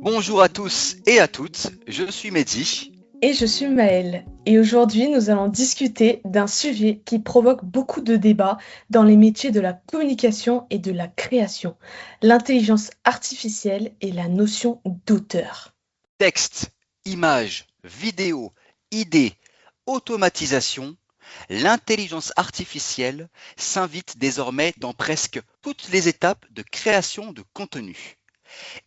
Bonjour à tous et à toutes, je suis Mehdi. Et je suis Maëlle. Et aujourd'hui, nous allons discuter d'un sujet qui provoque beaucoup de débats dans les métiers de la communication et de la création, l'intelligence artificielle et la notion d'auteur. Texte, images, vidéos, idées, automatisation, l'intelligence artificielle s'invite désormais dans presque toutes les étapes de création de contenu.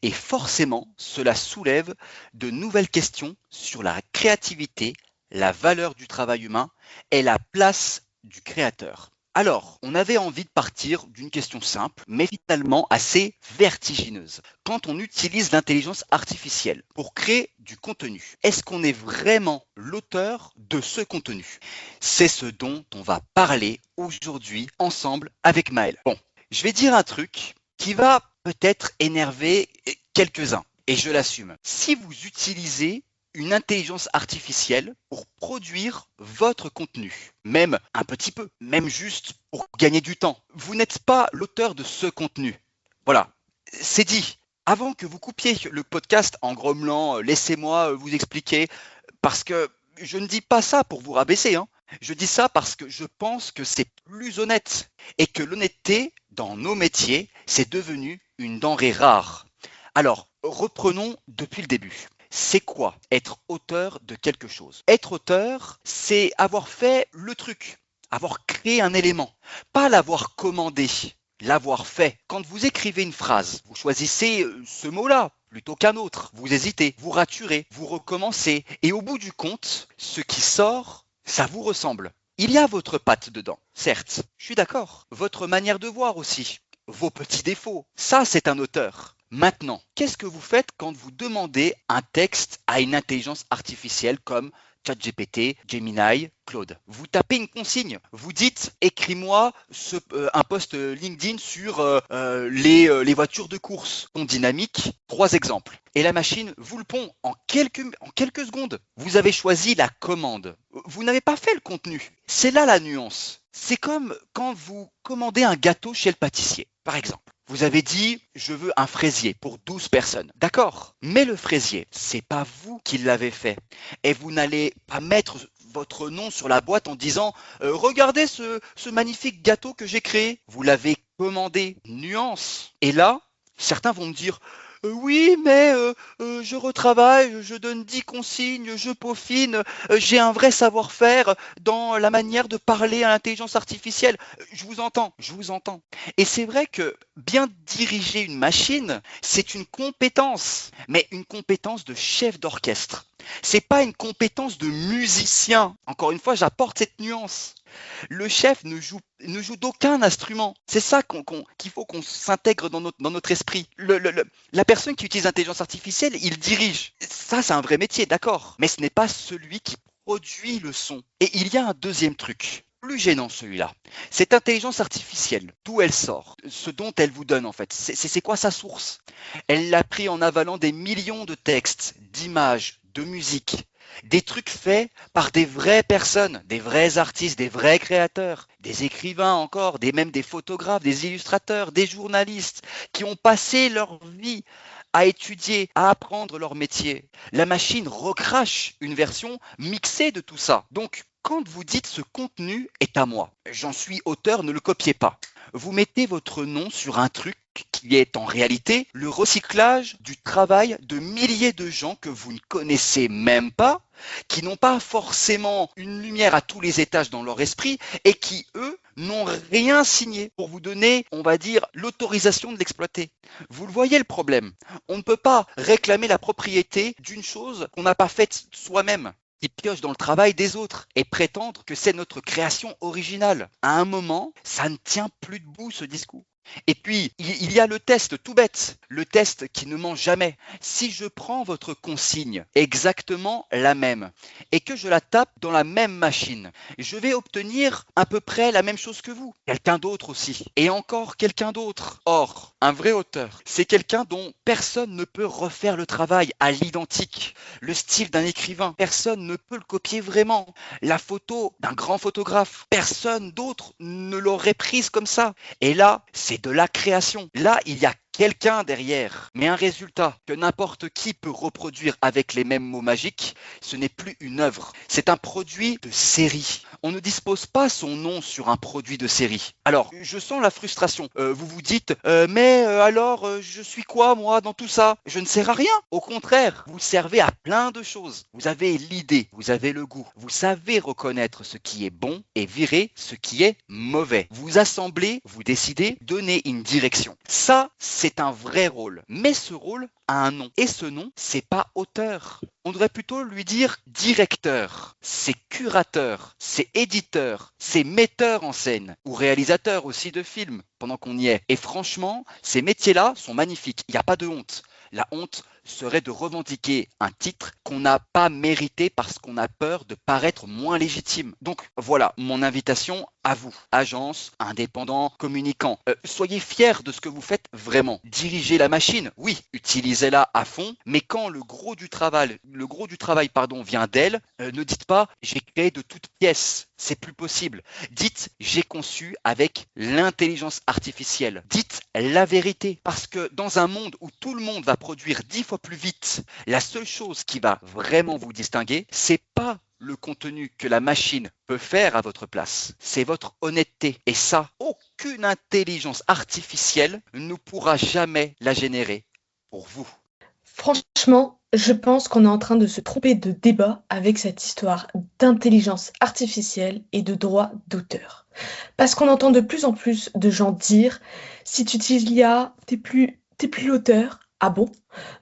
Et forcément, cela soulève de nouvelles questions sur la créativité, la valeur du travail humain et la place du créateur. Alors, on avait envie de partir d'une question simple, mais finalement assez vertigineuse. Quand on utilise l'intelligence artificielle pour créer du contenu, est-ce qu'on est vraiment l'auteur de ce contenu? C'est ce dont on va parler aujourd'hui ensemble avec Maël. Bon, je vais dire un truc qui va peut-être énerver quelques-uns, et je l'assume. Si vous utilisez une intelligence artificielle pour produire votre contenu, même un petit peu, même juste pour gagner du temps, vous n'êtes pas l'auteur de ce contenu. Voilà, c'est dit. Avant que vous coupiez le podcast en grommelant, laissez-moi vous expliquer, parce que je ne dis pas ça pour vous rabaisser, hein. Je dis ça parce que je pense que c'est plus honnête et que l'honnêteté dans nos métiers, c'est devenu une denrée rare. Alors, reprenons depuis le début. C'est quoi être auteur de quelque chose? Être auteur, c'est avoir fait le truc, avoir créé un élément, pas l'avoir commandé, l'avoir fait. Quand vous écrivez une phrase, vous choisissez ce mot-là plutôt qu'un autre. Vous hésitez, vous raturez, vous recommencez. Et au bout du compte, ce qui sort, ça vous ressemble. Il y a votre patte dedans, certes, je suis d'accord. Votre manière de voir aussi, vos petits défauts, ça c'est un auteur. Maintenant, qu'est-ce que vous faites quand vous demandez un texte à une intelligence artificielle comme ChatGPT, Gemini, Claude? Vous tapez une consigne, vous dites écris-moi un post LinkedIn sur les voitures de course, ton dynamique, 3 exemples. Et la machine vous le pond en quelques secondes. Vous avez choisi la commande. Vous n'avez pas fait le contenu. C'est là la nuance. C'est comme quand vous commandez un gâteau chez le pâtissier, par exemple. Vous avez dit, je veux un fraisier pour 12 personnes. D'accord. Mais le fraisier, c'est pas vous qui l'avez fait. Et vous n'allez pas mettre votre nom sur la boîte en disant, regardez ce magnifique gâteau que j'ai créé. Vous l'avez commandé. Nuance. Et là, certains vont me dire, oui, mais je retravaille, je donne 10 consignes, je peaufine, j'ai un vrai savoir-faire dans la manière de parler à l'intelligence artificielle. Je vous entends, je vous entends. Et c'est vrai que bien diriger une machine, c'est une compétence, mais une compétence de chef d'orchestre. C'est pas une compétence de musicien. Encore une fois, j'apporte cette nuance. Le chef ne joue d'aucun instrument. C'est ça qu'il faut qu'on s'intègre dans notre esprit. La personne qui utilise l'intelligence artificielle, il dirige. Ça, c'est un vrai métier, d'accord. Mais ce n'est pas celui qui produit le son. Et il y a un deuxième truc. Plus gênant celui-là. Cette intelligence artificielle, d'où elle sort, ce dont elle vous donne en fait, c'est quoi sa source? Elle l'a pris en avalant des millions de textes, d'images, de musique, des trucs faits par des vraies personnes, des vrais artistes, des vrais créateurs, des écrivains encore, même des photographes, des illustrateurs, des journalistes qui ont passé leur vie à étudier, à apprendre leur métier. La machine recrache une version mixée de tout ça. Donc, quand vous dites ce contenu est à moi, j'en suis auteur, ne le copiez pas. Vous mettez votre nom sur un truc qui est en réalité le recyclage du travail de milliers de gens que vous ne connaissez même pas, qui n'ont pas forcément une lumière à tous les étages dans leur esprit et qui, eux, n'ont rien signé pour vous donner, on va dire, l'autorisation de l'exploiter. Vous le voyez le problème. On ne peut pas réclamer la propriété d'une chose qu'on n'a pas faite soi-même, qui pioche dans le travail des autres et prétendre que c'est notre création originale. À un moment, ça ne tient plus debout ce discours. Et puis, il y a le test tout bête, le test qui ne ment jamais. Si je prends votre consigne exactement la même et que je la tape dans la même machine, je vais obtenir à peu près la même chose que vous. Quelqu'un d'autre aussi. Et encore quelqu'un d'autre. Or, un vrai auteur, c'est quelqu'un dont personne ne peut refaire le travail à l'identique. Le style d'un écrivain, personne ne peut le copier vraiment. La photo d'un grand photographe, personne d'autre ne l'aurait prise comme ça. Et là, c'est c'est de la création. Là, il y a quelqu'un derrière. Mais un résultat que n'importe qui peut reproduire avec les mêmes mots magiques, ce n'est plus une œuvre. C'est un produit de série. On ne dispose pas son nom sur un produit de série. Alors, je sens la frustration. Vous vous dites, je suis quoi moi dans tout ça? Je ne sers à rien. Au contraire, vous servez à plein de choses. Vous avez l'idée, vous avez le goût. Vous savez reconnaître ce qui est bon et virer ce qui est mauvais. Vous assemblez, vous décidez, donnez une direction. Ça, c'est un vrai rôle. Mais ce rôle a un nom. Et ce nom, c'est pas auteur. On devrait plutôt lui dire directeur. C'est curateur, c'est éditeur, c'est metteur en scène ou réalisateur aussi de films pendant qu'on y est. Et franchement, ces métiers-là sont magnifiques. Il n'y a pas de honte. La honte serait de revendiquer un titre qu'on n'a pas mérité parce qu'on a peur de paraître moins légitime. Donc voilà mon invitation à vous, agence, indépendants, communicants. Soyez fiers de ce que vous faites vraiment. Dirigez la machine, oui, utilisez-la à fond, mais quand le gros du travail vient d'elle, ne dites pas j'ai créé de toutes pièces. C'est plus possible. Dites j'ai conçu avec l'intelligence artificielle. Dites la vérité. Parce que dans un monde où tout le monde va produire 10 fois plus vite, la seule chose qui va vraiment vous distinguer, c'est pas le contenu que la machine peut faire à votre place. C'est votre honnêteté. Et ça, aucune intelligence artificielle ne pourra jamais la générer pour vous. Franchement, je pense qu'on est en train de se tromper de débat avec cette histoire d'intelligence artificielle et de droit d'auteur. Parce qu'on entend de plus en plus de gens dire si tu utilises l'IA, t'es plus l'auteur. Ah bon?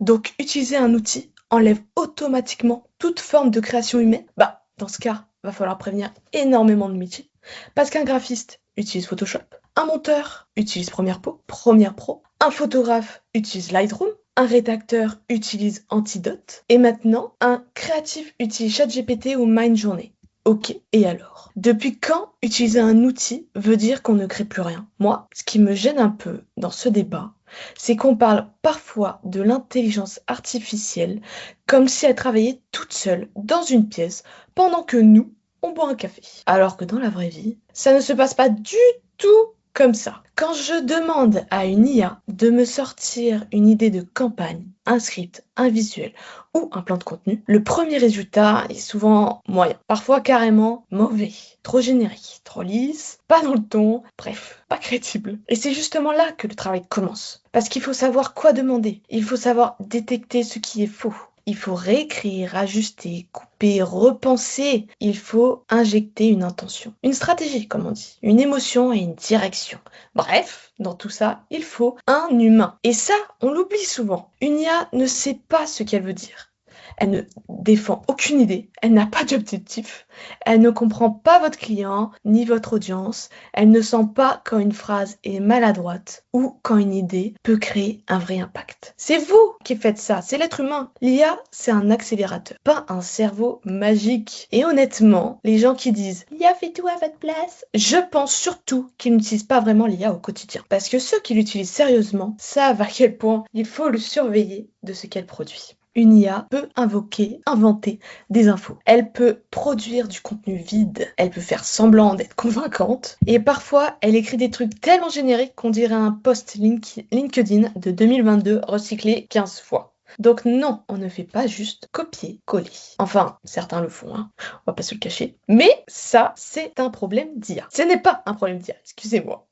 Donc utiliser un outil enlève automatiquement toute forme de création humaine? Bah, dans ce cas, va falloir prévenir énormément de métiers. Parce qu'un graphiste utilise Photoshop, un monteur utilise Premiere Pro, un photographe utilise Lightroom, un rédacteur utilise Antidote, et maintenant, un créatif utilise ChatGPT ou Midjourney. Ok, et alors? Depuis quand utiliser un outil veut dire qu'on ne crée plus rien? Moi, ce qui me gêne un peu dans ce débat, c'est qu'on parle parfois de l'intelligence artificielle comme si elle travaillait toute seule dans une pièce pendant que nous, on boit un café. Alors que dans la vraie vie, ça ne se passe pas du tout comme ça. Quand je demande à une IA de me sortir une idée de campagne, un script, un visuel ou un plan de contenu, le premier résultat est souvent moyen, parfois carrément mauvais, trop générique, trop lisse, pas dans le ton, bref, pas crédible. Et c'est justement là que le travail commence. Parce qu'il faut savoir quoi demander, il faut savoir détecter ce qui est faux. Il faut réécrire, ajuster, couper, repenser. Il faut injecter une intention, une stratégie, comme on dit, une émotion et une direction. Bref, dans tout ça, il faut un humain. Et ça, on l'oublie souvent. Une IA ne sait pas ce qu'elle veut dire. Elle ne défend aucune idée, elle n'a pas d'objectif, elle ne comprend pas votre client ni votre audience, elle ne sent pas quand une phrase est maladroite ou quand une idée peut créer un vrai impact. C'est vous qui faites ça, c'est l'être humain. L'IA, c'est un accélérateur, pas un cerveau magique. Et honnêtement, les gens qui disent « l'IA fait tout à votre place », je pense surtout qu'ils n'utilisent pas vraiment l'IA au quotidien. Parce que ceux qui l'utilisent sérieusement savent à quel point il faut le surveiller de ce qu'elle produit. Une IA peut inventer des infos. Elle peut produire du contenu vide. Elle peut faire semblant d'être convaincante. Et parfois, elle écrit des trucs tellement génériques qu'on dirait un post LinkedIn de 2022 recyclé 15 fois. Donc non, on ne fait pas juste copier-coller. Enfin, certains le font, hein. On va pas se le cacher. Mais ça, c'est un problème d'IA. Ce n'est pas un problème d'IA, excusez-moi.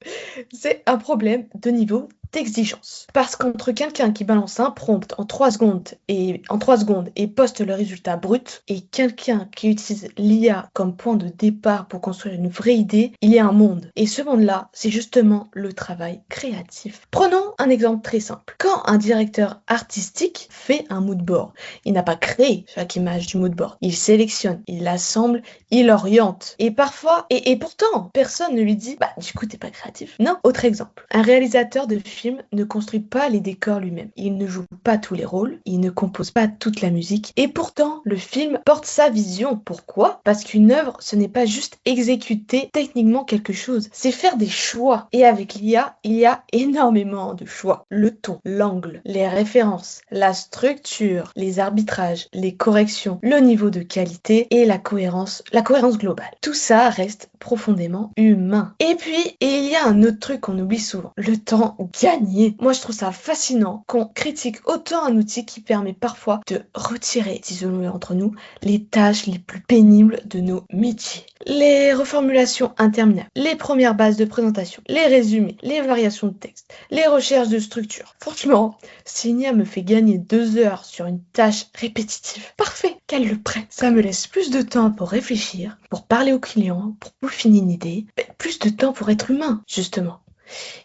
C'est un problème de niveau d'exigence. Parce qu'entre quelqu'un qui balance un prompt en 3 secondes et poste le résultat brut et quelqu'un qui utilise l'IA comme point de départ pour construire une vraie idée, il y a un monde. Et ce monde-là, c'est justement le travail créatif. Prenons un exemple très simple. Quand un directeur artistique fait un mood board, il n'a pas créé chaque image du mood board. Il sélectionne, il l'assemble, il oriente. Et parfois, et pourtant, personne ne lui dit « bah du coup t'es pas créatif ». Non, autre exemple. Un réalisateur de film film ne construit pas les décors lui-même. Il ne joue pas tous les rôles, il ne compose pas toute la musique. Et pourtant, le film porte sa vision. Pourquoi? Parce qu'une œuvre, ce n'est pas juste exécuter techniquement quelque chose, c'est faire des choix. Et avec l'IA, il y a énormément de choix. Le ton, l'angle, les références, la structure, les arbitrages, les corrections, le niveau de qualité et la cohérence globale. Tout ça reste profondément humain. Et puis, il y a un autre truc qu'on oublie souvent, le temps gagné. Moi, je trouve ça fascinant qu'on critique autant un outil qui permet parfois de retirer, disons-le entre nous, les tâches les plus pénibles de nos métiers. Les reformulations interminables, les premières bases de présentation, les résumés, les variations de texte, les recherches de structure. Franchement, si Nia me fait gagner 2 heures sur une tâche répétitive, parfait, qu'elle le prenne. Ça me laisse plus de temps pour réfléchir, pour parler aux clients, pour peaufiner une idée, plus de temps pour être humain, justement.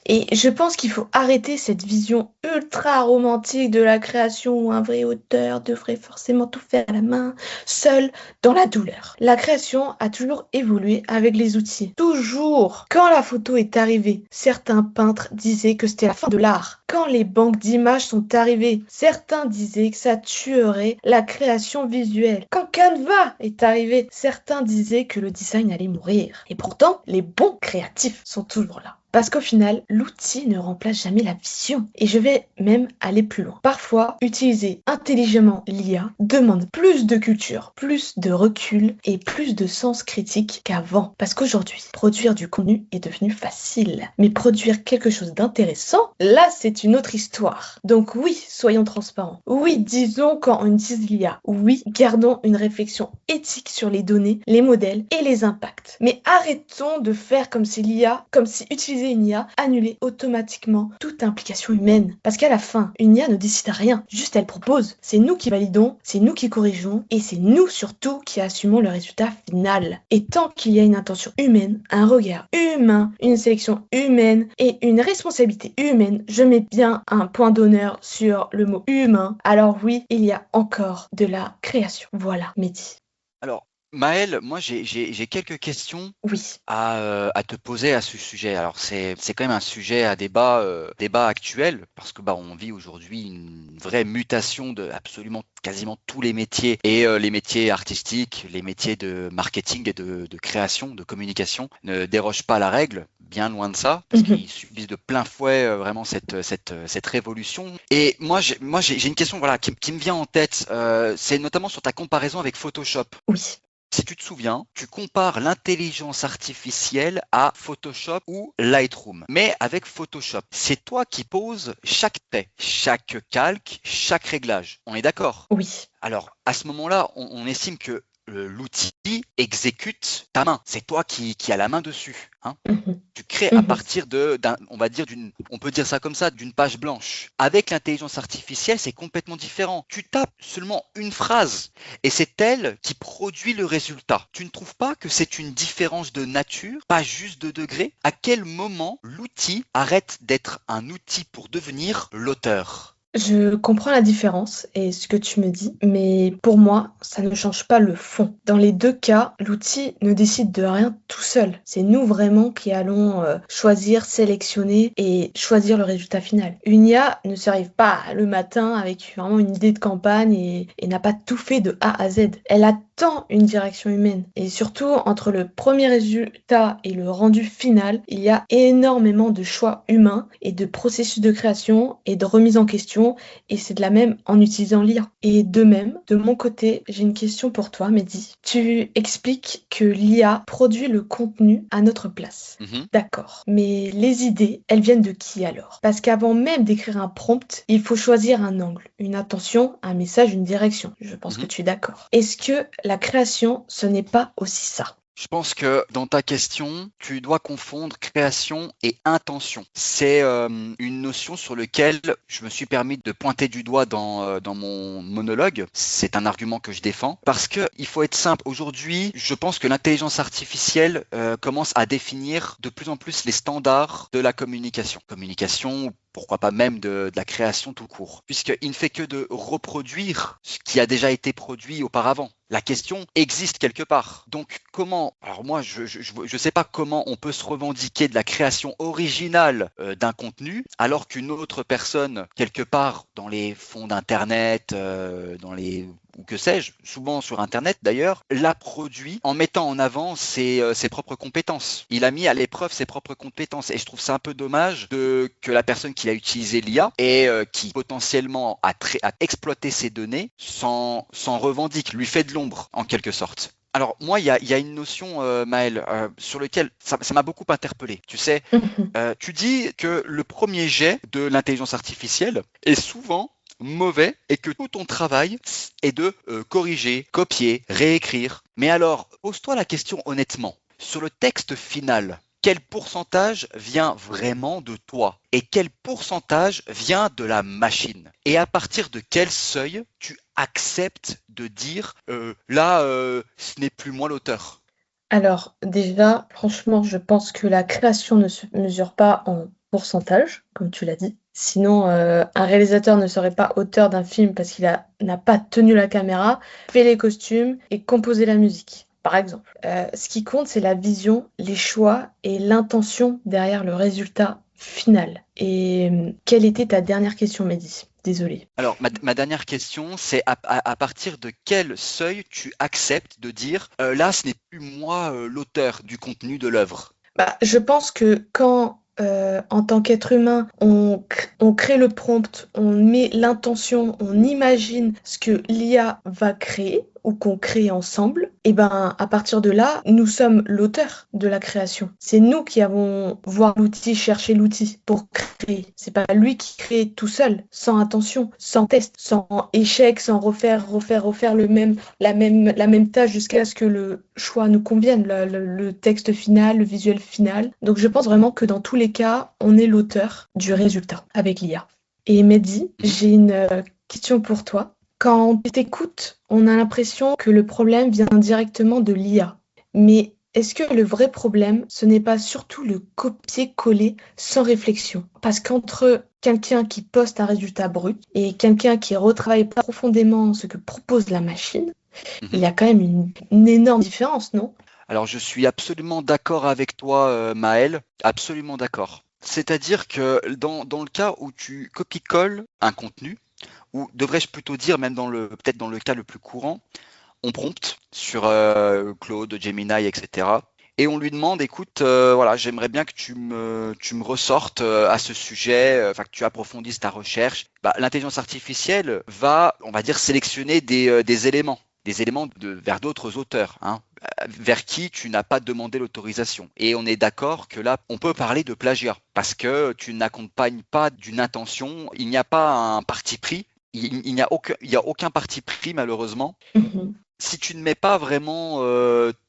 Et je pense qu'il faut arrêter cette vision ultra romantique de la création où un vrai auteur devrait forcément tout faire à la main, seul, dans la douleur. La création a toujours évolué avec les outils. Toujours. Quand la photo est arrivée, certains peintres disaient que c'était la fin de l'art. Quand les banques d'images sont arrivées, certains disaient que ça tuerait la création visuelle. Quand Canva est arrivé, certains disaient que le design allait mourir. Et pourtant, les bons créatifs sont toujours là. Parce qu'au final, l'outil ne remplace jamais la vision. Et je vais même aller plus loin. Parfois, utiliser intelligemment l'IA demande plus de culture, plus de recul et plus de sens critique qu'avant. Parce qu'aujourd'hui, produire du contenu est devenu facile. Mais produire quelque chose d'intéressant, là, c'est une autre histoire. Donc oui, soyons transparents. Oui, disons quand on utilise l'IA. Oui, gardons une réflexion éthique sur les données, les modèles et les impacts. Mais arrêtons de faire comme si utiliser une IA annulait automatiquement toute implication humaine. Parce qu'à la fin, une IA ne décide rien, juste elle propose. C'est nous qui validons, c'est nous qui corrigeons, et c'est nous surtout qui assumons le résultat final. Et tant qu'il y a une intention humaine, un regard humain, une sélection humaine et une responsabilité humaine, je mets bien un point d'honneur sur le mot humain. Alors oui, il y a encore de la création. Voilà, Mehdi. Alors, Maël, moi j'ai quelques questions Oui. à te poser à ce sujet. Alors c'est quand même un sujet à débat actuel parce que on vit aujourd'hui une vraie mutation de absolument quasiment tous les métiers et les métiers artistiques, les métiers de marketing et de création, de communication ne dérogent pas à la règle, bien loin de ça, parce qu'ils subissent de plein fouet vraiment cette révolution. Et moi j'ai une question qui me vient en tête, c'est notamment sur ta comparaison avec Photoshop. Oui. Si tu te souviens, tu compares l'intelligence artificielle à Photoshop ou Lightroom. Mais avec Photoshop, c'est toi qui poses chaque trait, chaque calque, chaque réglage. On est d'accord? Oui. Alors, à ce moment-là, on estime que l'outil exécute ta main. C'est toi qui as la main dessus. Hein. Tu crées à partir on peut dire ça comme ça, d'une page blanche. Avec l'intelligence artificielle, c'est complètement différent. Tu tapes seulement une phrase et c'est elle qui produit le résultat. Tu ne trouves pas que c'est une différence de nature, pas juste de degré? À quel moment l'outil arrête d'être un outil pour devenir l'auteur? Je comprends la différence et ce que tu me dis, mais pour moi, ça ne change pas le fond. Dans les deux cas, l'outil ne décide de rien tout seul. C'est nous vraiment qui allons choisir, sélectionner et choisir le résultat final. Une IA ne s'arrive pas le matin avec vraiment une idée de campagne et n'a pas tout fait de A à Z. Elle attend une direction humaine. Et surtout, entre le premier résultat et le rendu final, il y a énormément de choix humains et de processus de création et de remise en question. Et c'est de la même en utilisant l'IA. Et de même, de mon côté, j'ai une question pour toi, Mehdi. Tu expliques que l'IA produit le contenu à notre place. D'accord. Mais les idées, elles viennent de qui alors? Parce qu'avant même d'écrire un prompt, il faut choisir un angle, une intention, un message, une direction. Je pense que tu es d'accord. Est-ce que la création, ce n'est pas aussi ça? Je pense que dans ta question, tu dois confondre création et intention. C'est une notion sur laquelle je me suis permis de pointer du doigt dans mon monologue. C'est un argument que je défends parce que il faut être simple. Aujourd'hui, je pense que l'intelligence artificielle commence à définir de plus en plus les standards de la communication. Communication pourquoi pas même de la création tout court, puisqu'il ne fait que de reproduire ce qui a déjà été produit auparavant. La question existe quelque part. Donc comment, alors moi je sais pas comment on peut se revendiquer de la création originale d'un contenu alors qu'une autre personne quelque part dans les fonds d'internet, dans les ou que sais-je, souvent sur Internet d'ailleurs, l'a produit en mettant en avant ses propres compétences. Il a mis à l'épreuve ses propres compétences et je trouve ça un peu dommage que la personne qui a utilisé l'IA et qui potentiellement a exploité ces données s'en revendique, lui fait de l'ombre en quelque sorte. Alors moi, il y a une notion, Maëlle, sur laquelle ça m'a beaucoup interpellé. Tu sais, tu dis que le premier jet de l'intelligence artificielle est souvent mauvais et que tout ton travail est de corriger, copier, réécrire. Mais alors, pose-toi la question honnêtement. Sur le texte final, quel pourcentage vient vraiment de toi et quel pourcentage vient de la machine? Et à partir de quel seuil tu acceptes de dire là, ce n'est plus moi l'auteur? Alors, déjà, franchement, je pense que la création ne se mesure pas en pourcentage, comme tu l'as dit. Sinon, un réalisateur ne serait pas auteur d'un film parce n'a pas tenu la caméra, fait les costumes et composé la musique, par exemple. Ce qui compte, c'est la vision, les choix et l'intention derrière le résultat final. Et quelle était ta dernière question, Mehdi? Désolée. Alors, ma dernière question, c'est à partir de quel seuil tu acceptes de dire là, ce n'est plus moi l'auteur du contenu de l'œuvre? Bah, je pense que quand, en tant qu'être humain, on crée le prompt, on met l'intention, on imagine ce que l'IA va créer ou qu'on crée ensemble, et ben à partir de là, nous sommes l'auteur de la création. C'est nous qui avons voir l'outil, chercher l'outil pour créer. C'est pas lui qui crée tout seul, sans intention, sans test, sans échec, sans refaire la même tâche jusqu'à ce que le choix nous convienne, le texte final, le visuel final. Donc je pense vraiment que dans tous les cas, on est l'auteur du résultat avec l'IA. Et Mehdi, j'ai une question pour toi. Quand on t'écoute, on a l'impression que le problème vient directement de l'IA. Mais est-ce que le vrai problème, ce n'est pas surtout le copier-coller sans réflexion? Parce qu'entre quelqu'un qui poste un résultat brut et quelqu'un qui retravaille profondément ce que propose la machine, il y a quand même une énorme différence, non? Alors, je suis absolument d'accord avec toi, Maël, absolument d'accord. C'est-à-dire que dans le cas où tu copies-colles un contenu, ou devrais-je plutôt dire, même peut-être dans le cas le plus courant, on prompte sur Claude, Gemini, etc. Et on lui demande, écoute, voilà, j'aimerais bien que tu me ressortes à ce sujet, enfin que tu approfondisses ta recherche. Bah, l'intelligence artificielle va, on va dire, sélectionner des éléments. Des éléments vers d'autres auteurs, hein, vers qui tu n'as pas demandé l'autorisation. Et on est d'accord que là, on peut parler de plagiat, parce que tu n'accompagnes pas d'une intention, il n'y a pas un parti pris, il n'y a aucun parti pris malheureusement. Mhm. Si tu ne mets pas vraiment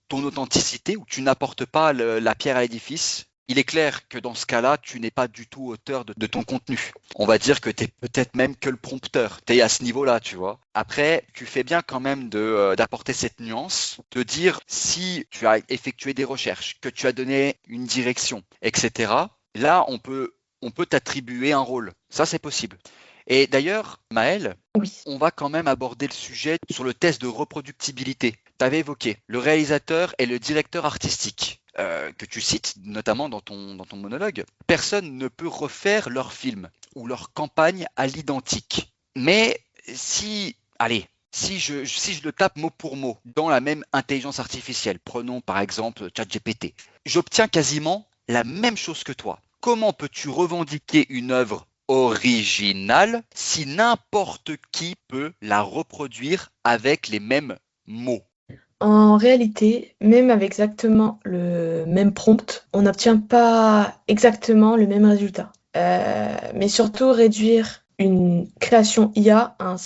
ton authenticité ou tu n'apportes pas la pierre à l'édifice, il est clair que dans ce cas-là, tu n'es pas du tout auteur de ton contenu. On va dire que tu es peut-être même que le prompteur. Tu es à ce niveau-là, tu vois. Après, tu fais bien quand même d'apporter cette nuance, de dire si tu as effectué des recherches, que tu as donné une direction, etc. Là, on peut t'attribuer un rôle. Ça, c'est possible. Et d'ailleurs, Maëlle, Oui. on va quand même aborder le sujet sur le test de reproductibilité. Tu avais évoqué le réalisateur et le directeur artistique que tu cites notamment dans ton monologue. Personne ne peut refaire leur film ou leur campagne à l'identique. Mais si je le tape mot pour mot dans la même intelligence artificielle, prenons par exemple ChatGPT, j'obtiens quasiment la même chose que toi. Comment peux-tu revendiquer une œuvre originale si n'importe qui peut la reproduire avec les mêmes mots? En réalité, même avec exactement le même prompt, on n'obtient pas exactement le même résultat. Mais surtout, réduire une création IA à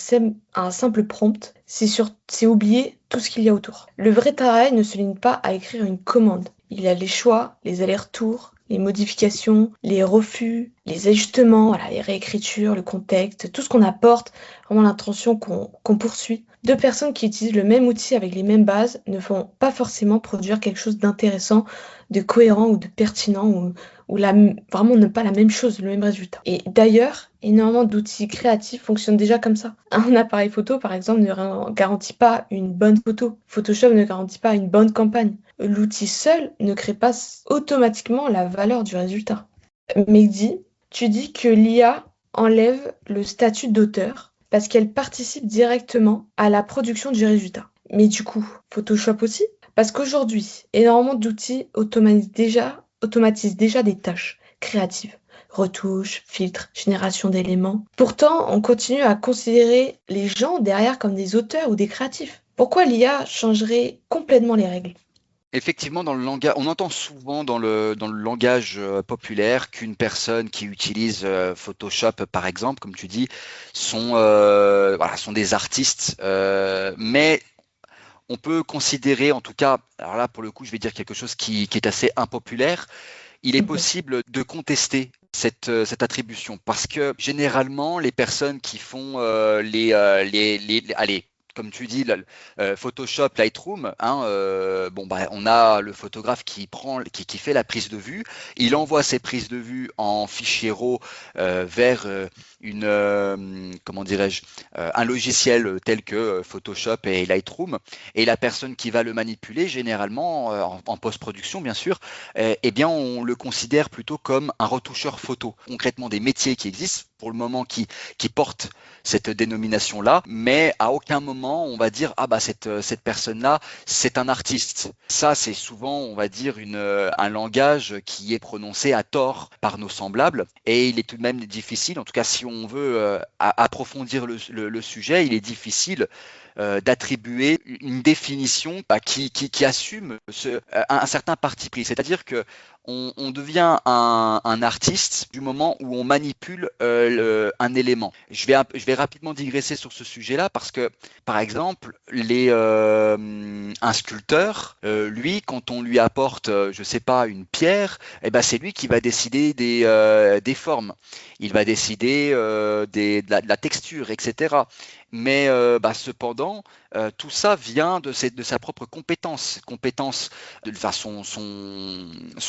un simple prompt, c'est oublier tout ce qu'il y a autour. Le vrai travail ne se limite pas à écrire une commande. Il y a les choix, les allers-retours, les modifications, les refus, les ajustements, voilà, les réécritures, le contexte, tout ce qu'on apporte, vraiment l'intention qu'on poursuit. Deux personnes qui utilisent le même outil avec les mêmes bases ne vont pas forcément produire quelque chose d'intéressant, de cohérent ou de pertinent ou vraiment ne pas la même chose, le même résultat. Et d'ailleurs, énormément d'outils créatifs fonctionnent déjà comme ça. Un appareil photo, par exemple, ne garantit pas une bonne photo. Photoshop ne garantit pas une bonne campagne. L'outil seul ne crée pas automatiquement la valeur du résultat. Mehdi, tu dis que l'IA enlève le statut d'auteur parce qu'elle participe directement à la production du résultat. Mais du coup, Photoshop aussi? Parce qu'aujourd'hui, énormément d'outils automatisent déjà des tâches créatives. Retouches, filtres, génération d'éléments. Pourtant, on continue à considérer les gens derrière comme des auteurs ou des créatifs. Pourquoi l'IA changerait complètement les règles? Effectivement, dans le langage, on entend souvent dans le langage populaire qu'une personne qui utilise Photoshop, par exemple, comme tu dis, sont des artistes. Mais on peut considérer, en tout cas, alors là, pour le coup, je vais dire quelque chose qui est assez impopulaire. Il est Mhm. possible de contester cette attribution parce que généralement, les personnes qui font allez, comme tu dis, Photoshop, Lightroom, hein, bon, bah, on a le photographe qui fait la prise de vue. Il envoie ses prises de vue en fichier RAW vers comment dirais-je, un logiciel tel que Photoshop et Lightroom. Et la personne qui va le manipuler, généralement, en post-production, bien sûr, eh bien, on le considère plutôt comme un retoucheur photo. Concrètement, des métiers qui existent pour le moment qui portent cette dénomination-là, mais à aucun moment on va dire ah bah cette personne-là c'est un artiste. Ça c'est souvent on va dire un langage qui est prononcé à tort par nos semblables et il est tout de même difficile, en tout cas si on veut approfondir le sujet, il est difficile d'attribuer une définition bah, qui assume un certain parti pris. C'est-à-dire que on devient un artiste du moment où on manipule un élément. Je vais rapidement digresser sur ce sujet-là parce que, par exemple, un sculpteur, lui, quand on lui apporte, je sais pas, une pierre, eh ben, c'est lui qui va décider des formes. Il va décider de la texture, etc. Mais bah, cependant, tout ça vient de sa propre compétence enfin, son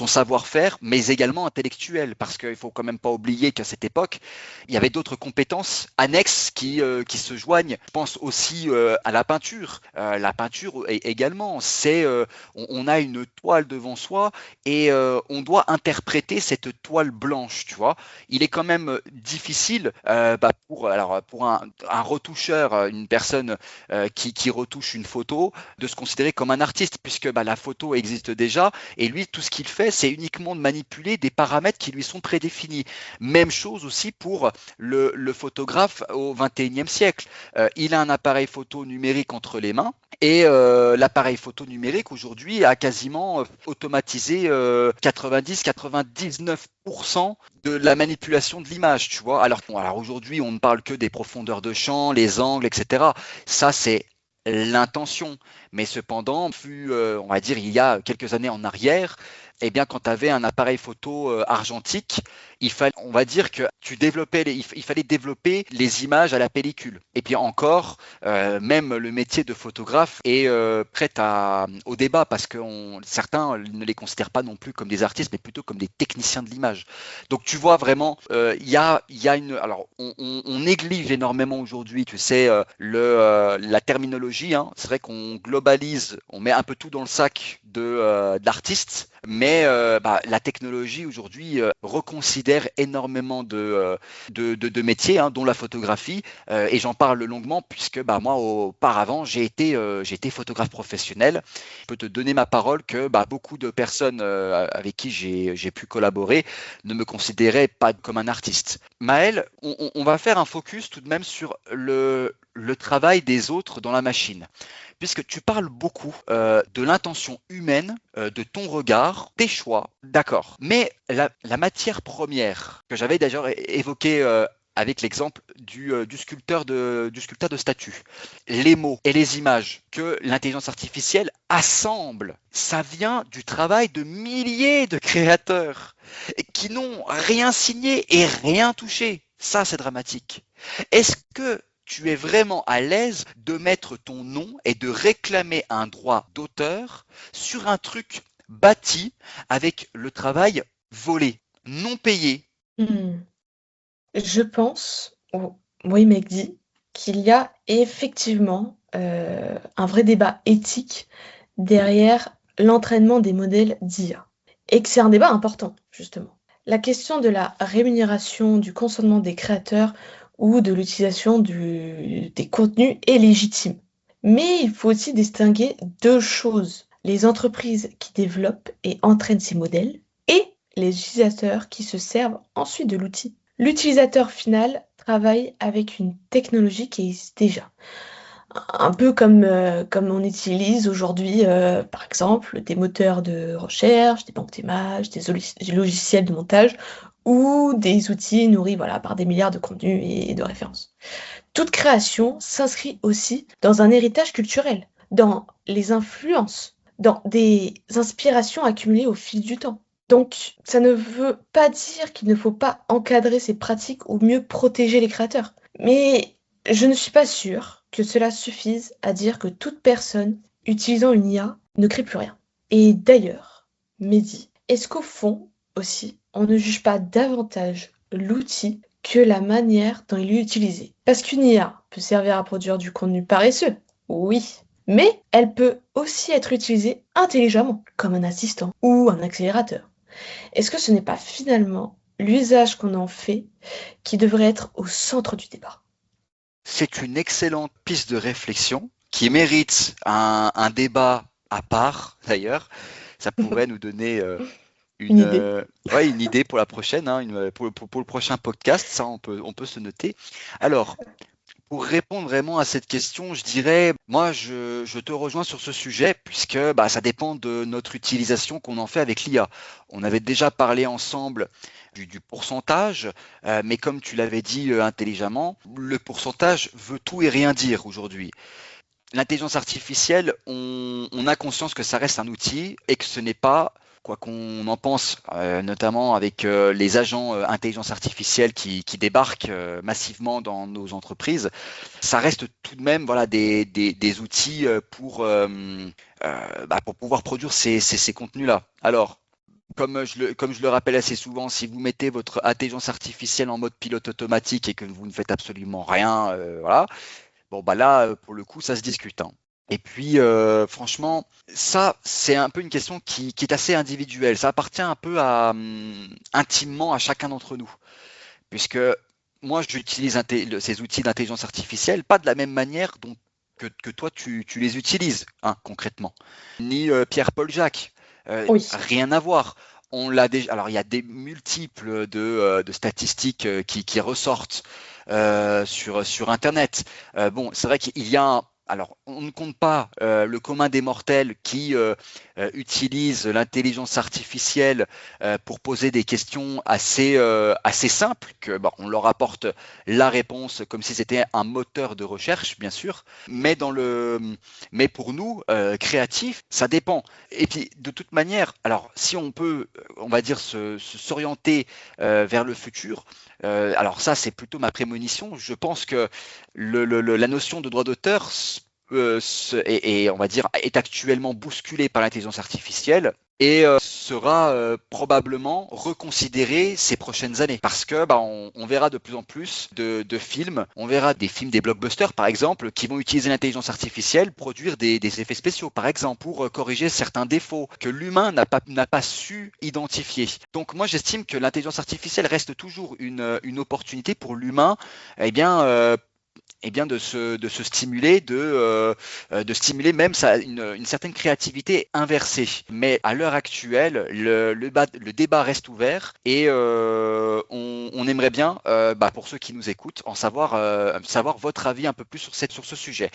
savoir-faire, mais également intellectuel, parce qu'il faut quand même pas oublier qu'à cette époque, il y avait d'autres compétences annexes qui se joignent. Je pense aussi à la peinture. La peinture également, on a une toile devant soi et on doit interpréter cette toile blanche, tu vois. Il est quand même difficile bah, pour un retoucheur, une personne qui retouche une photo, de se considérer comme un artiste, puisque bah, la photo existe déjà, et lui, tout ce qu'il fait, c'est uniquement de manipuler des paramètres qui lui sont prédéfinis. Même chose aussi pour le photographe au XXIe siècle. Il a un appareil photo numérique entre les mains, et l'appareil photo numérique aujourd'hui a quasiment automatisé 90-99% de la manipulation de l'image, tu vois. Alors aujourd'hui, on ne parle que des profondeurs de champ, les angles, etc. Ça, c'est l'intention. Mais cependant, on va dire, il y a quelques années en arrière, eh bien, quand tu avais un appareil photo argentique, on va dire que il fallait développer les images à la pellicule. Et puis encore, même le métier de photographe est prêt au débat parce que certains ne les considèrent pas non plus comme des artistes, mais plutôt comme des techniciens de l'image. Donc tu vois vraiment, alors on néglige énormément aujourd'hui, tu sais, la terminologie. Hein. C'est vrai qu'on globalise, on met un peu tout dans le sac de l'artiste, mais bah, la technologie aujourd'hui reconsidère énormément de métiers, hein, dont la photographie, et j'en parle longuement puisque bah, moi auparavant j'ai été photographe professionnel. Je peux te donner ma parole que bah, beaucoup de personnes avec qui j'ai pu collaborer ne me considéraient pas comme un artiste. Maël, on va faire un focus tout de même sur le travail des autres dans la machine, puisque tu parles beaucoup de l'intention humaine, de ton regard, tes choix, d'accord. Mais la matière première que j'avais déjà évoquée avec l'exemple du sculpteur de statues, les mots et les images que l'intelligence artificielle assemble, ça vient du travail de milliers de créateurs qui n'ont rien signé et rien touché. Ça, c'est dramatique. Est-ce que tu es vraiment à l'aise de mettre ton nom et de réclamer un droit d'auteur sur un truc bâti avec le travail volé? non payés? Hmm. Je pense, oui, Megdi, qu'il y a effectivement un vrai débat éthique derrière l'entraînement des modèles d'IA. Et que c'est un débat important, justement. La question de la rémunération, du consentement des créateurs ou de l'utilisation des contenus est légitime. Mais il faut aussi distinguer deux choses. Les entreprises qui développent et entraînent ces modèles et les utilisateurs qui se servent ensuite de l'outil. L'utilisateur final travaille avec une technologie qui existe déjà. Un peu comme on utilise aujourd'hui, par exemple, des moteurs de recherche, des banques d'images, des logiciels de montage ou des outils nourris voilà, par des milliards de contenus et de références. Toute création s'inscrit aussi dans un héritage culturel, dans les influences, dans des inspirations accumulées au fil du temps. Donc, ça ne veut pas dire qu'il ne faut pas encadrer ces pratiques ou mieux protéger les créateurs. Mais je ne suis pas sûre que cela suffise à dire que toute personne utilisant une IA ne crée plus rien. Et d'ailleurs, Mehdi, est-ce qu'au fond aussi, on ne juge pas davantage l'outil que la manière dont il est utilisé? Parce qu'une IA peut servir à produire du contenu paresseux, oui, mais elle peut aussi être utilisée intelligemment, comme un assistant ou un accélérateur. Est-ce que ce n'est pas finalement l'usage qu'on en fait qui devrait être au centre du débat? C'est une excellente piste de réflexion qui mérite un débat à part, d'ailleurs. Ça pourrait nous donner Une idée. ouais, une idée pour la prochaine, hein, pour le prochain podcast. Ça, on peut se noter. Alors, pour répondre vraiment à cette question, je dirais, moi, je te rejoins sur ce sujet puisque bah, ça dépend de notre utilisation qu'on en fait avec l'IA. On avait déjà parlé ensemble du pourcentage, mais comme tu l'avais dit intelligemment, le pourcentage veut tout et rien dire aujourd'hui. L'intelligence artificielle, on a conscience que ça reste un outil et que ce n'est pas, quoi qu'on en pense, notamment avec les agents intelligence artificielle qui débarquent massivement dans nos entreprises, ça reste tout de même voilà, des outils pour pouvoir produire ces contenus-là. Alors, comme je le rappelle assez souvent, si vous mettez votre intelligence artificielle en mode pilote automatique et que vous ne faites absolument rien, voilà, bon, bah là, pour le coup, ça se discute, hein. Et puis, franchement, ça, c'est un peu une question qui est assez individuelle. Ça appartient un peu intimement à chacun d'entre nous. Puisque moi, j'utilise ces outils d'intelligence artificielle pas de la même manière que toi, tu les utilises, hein, concrètement. Ni Pierre-Paul Jacques. Oui. Rien à voir. On l'a déjà. Alors, il y a des multiples de statistiques qui ressortent sur Internet. Bon, c'est vrai qu'il y a alors, on ne compte pas le commun des mortels qui utilise l'intelligence artificielle pour poser des questions assez simples, que bon, on leur apporte la réponse comme si c'était un moteur de recherche, bien sûr, mais pour nous, créatifs, ça dépend. Et puis, de toute manière, alors, si on peut, on va dire, s'orienter vers le futur, alors ça, c'est plutôt ma prémonition. Je pense que la notion de droit d'auteur on va dire, est actuellement bousculée par l'intelligence artificielle et sera probablement reconsidérée ces prochaines années parce que bah, on verra de plus en plus de films, on verra des films, des blockbusters par exemple, qui vont utiliser l'intelligence artificielle pour produire des effets spéciaux par exemple, pour corriger certains défauts que l'humain n'a pas su identifier. Donc moi j'estime que l'intelligence artificielle reste toujours une opportunité pour l'humain, eh bien de se stimuler, de stimuler même une certaine créativité inversée. Mais à l'heure actuelle, le débat reste ouvert et on aimerait bien, pour ceux qui nous écoutent, savoir votre avis un peu plus sur ce sujet.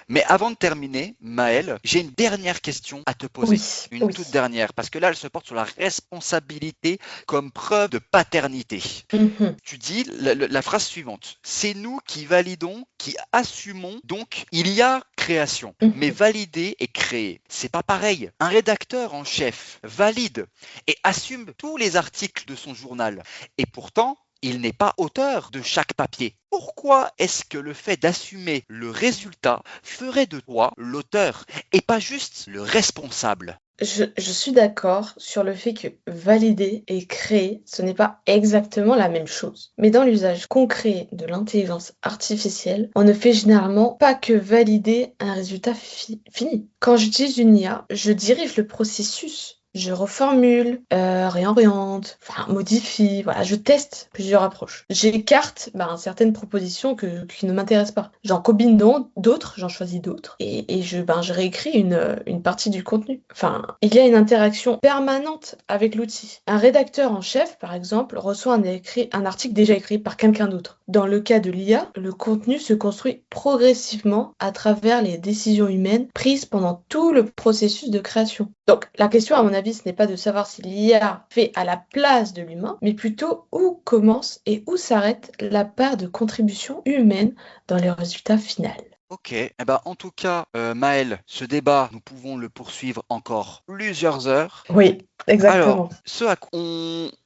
Mais avant de terminer, Maëlle, j'ai une dernière question à te poser. Oui, Une oui. toute dernière, parce que là, elle se porte sur la responsabilité comme preuve de paternité. Mhm. Tu dis la phrase suivante. C'est nous qui validons, qui assumons, donc il y a création. Mais Mhm. valider et créer, c'est pas pareil. Un rédacteur en chef valide et assume tous les articles de son journal. Et pourtant, il n'est pas auteur de chaque papier. Pourquoi est-ce que le fait d'assumer le résultat ferait de toi l'auteur et pas juste le responsable? Je suis d'accord sur le fait que valider et créer, ce n'est pas exactement la même chose. Mais dans l'usage concret de l'intelligence artificielle, on ne fait généralement pas que valider un résultat fini. Quand j'utilise une IA, je dirige le processus. Je reformule, réoriente, enfin modifie, voilà, je teste plusieurs approches. J'écarte certaines propositions qui ne m'intéressent pas. J'en combine d'autres, j'en choisis d'autres, et je réécris une partie du contenu. Enfin, il y a une interaction permanente avec l'outil. Un rédacteur en chef, par exemple, reçoit un article déjà écrit par quelqu'un d'autre. Dans le cas de l'IA, le contenu se construit progressivement à travers les décisions humaines prises pendant tout le processus de création. Donc, la question, à mon avis, ce n'est pas de savoir si l'IA fait à la place de l'humain, mais plutôt où commence et où s'arrête la part de contribution humaine dans le résultat final. Ok, eh ben, en tout cas, Maël, ce débat, nous pouvons le poursuivre encore plusieurs heures. Oui, Alors, exactement.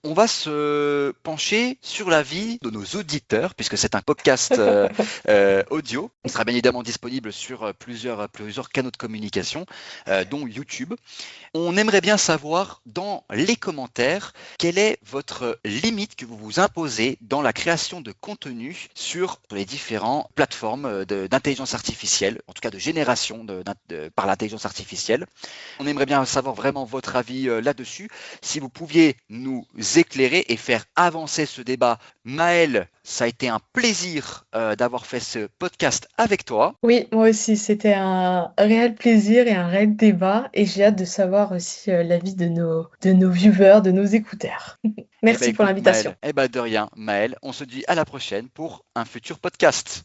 on va se pencher sur la vie de nos auditeurs, puisque c'est un podcast audio. Il sera bien évidemment disponible sur plusieurs canaux de communication, dont YouTube. On aimerait bien savoir dans les commentaires quelle est votre limite que vous vous imposez dans la création de contenu sur les différentes plateformes d'intelligence artificielle, en tout cas de génération par l'intelligence artificielle. On aimerait bien savoir vraiment votre avis là-dessus. Si vous pouviez nous éclairer et faire avancer ce débat. Maël, ça a été un plaisir d'avoir fait ce podcast avec toi. Oui, moi aussi, c'était un réel plaisir et un réel débat, et j'ai hâte de savoir aussi l'avis de nos viewers, de nos écouteurs. Eh ben Merci pour écoute l'invitation. Maël, eh ben de rien Maël, on se dit à la prochaine pour un futur podcast.